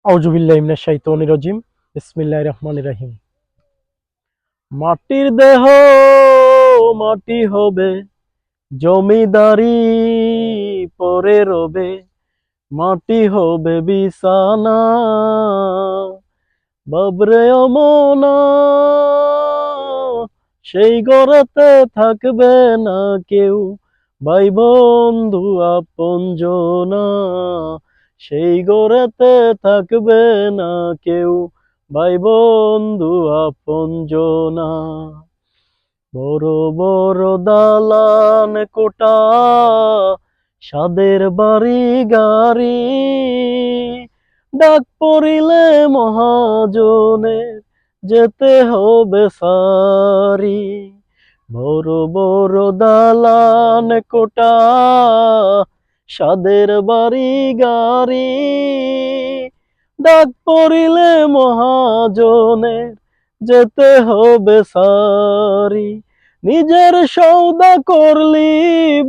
আউযুবিল্লাহি মিনাশ শাইতানির রাজিম। বিসমিল্লাহির রহমানির রহিম। মাটির দেহ মাটি হবে, জমিদারি পরে রবে, মাটি হবে বিছানা, বাবরে অমনা সেই ঘরেতে থাকবে না কেউ, ভাই বন্ধু আপনজনা সেই ঘরেতে থাকবে না কেউ, ভাই বন্ধু আপনজনা। বড় বড় দালান কোঠা, সাদের বাড়ি গাড়ি, ডাক পড়িলে মহাজনের যেতে হবে সারি। বড় বড় দালান কোঠা, সাদের বাড়ি গাড়ি, ডাক পড়িলে মহাজনের যেতে হবে সারি। নিজের সৌদা করলি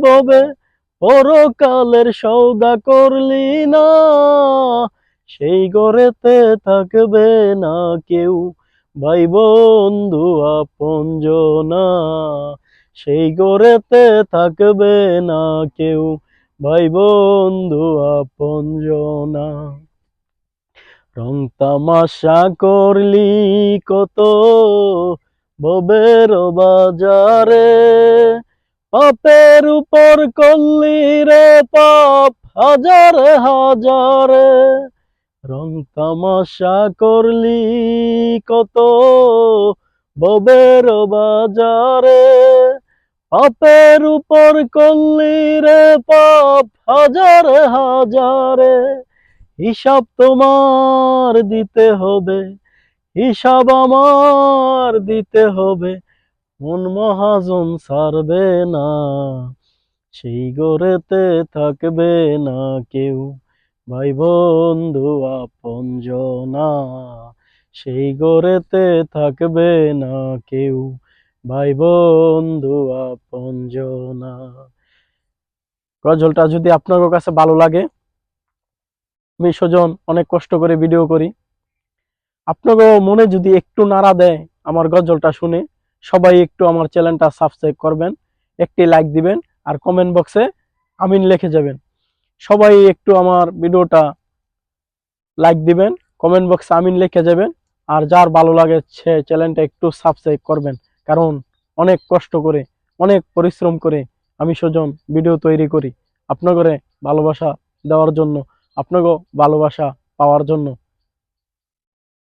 ববে, পরকালের সৌদা করলি না, সেই ঘরেতে থাকবে না কেউ, ভাই বন্ধু আপনজনা সেই ঘরেতে থাকবে না কেউ, ভাই বন্ধু আপনজনা। রং তামাশা করলি কত ভবের বাজারে, পাপের উপর করলি রে পাপ হাজারে হাজারে। রং তামাশা করলি কত ভবের বাজারে, পাপের উপর করলি রে পাপ হাজারে হাজারে। হিসাব তোমার দিতে হবে, হিসাব আমার দিতে হবে, মন মহাজন ছাড়বে না, সেই ঘরেতে থাকবে না কেউ, ভাই বন্ধু আপনজনা সেই ঘরেতে থাকবে না কেউ, ভাই বন্ধু আপনজনা। গজলটা যদি আপনার কাছে ভালো লাগে, আমি সুজন অনেক কষ্ট করে ভিডিও করি, আপনাকে মনে যদি একটু নাড়া দেয় আমার গজলটা শুনে, সবাই একটু আমার চ্যানেলটা সাবস্ক্রাইব করবেন, একটি লাইক দিবেন, আর কমেন্ট বক্সে আমিন লিখে যাবেন। সবাই একটু আমার ভিডিওটা লাইক দিবেন, কমেন্ট বক্সে আমিন লিখে যাবেন, আর যার ভালো লাগে সে চ্যানেলটা একটু সাবস্ক্রাইব করবেন। কারণ অনেক কষ্ট করে, অনেক পরিশ্রম করে আমি সুজন ভিডিও তৈরি করি আপনাদের ভালোবাসা দেওয়ার জন্য, আপনাকে ভালোবাসা পাওয়ার জন্য।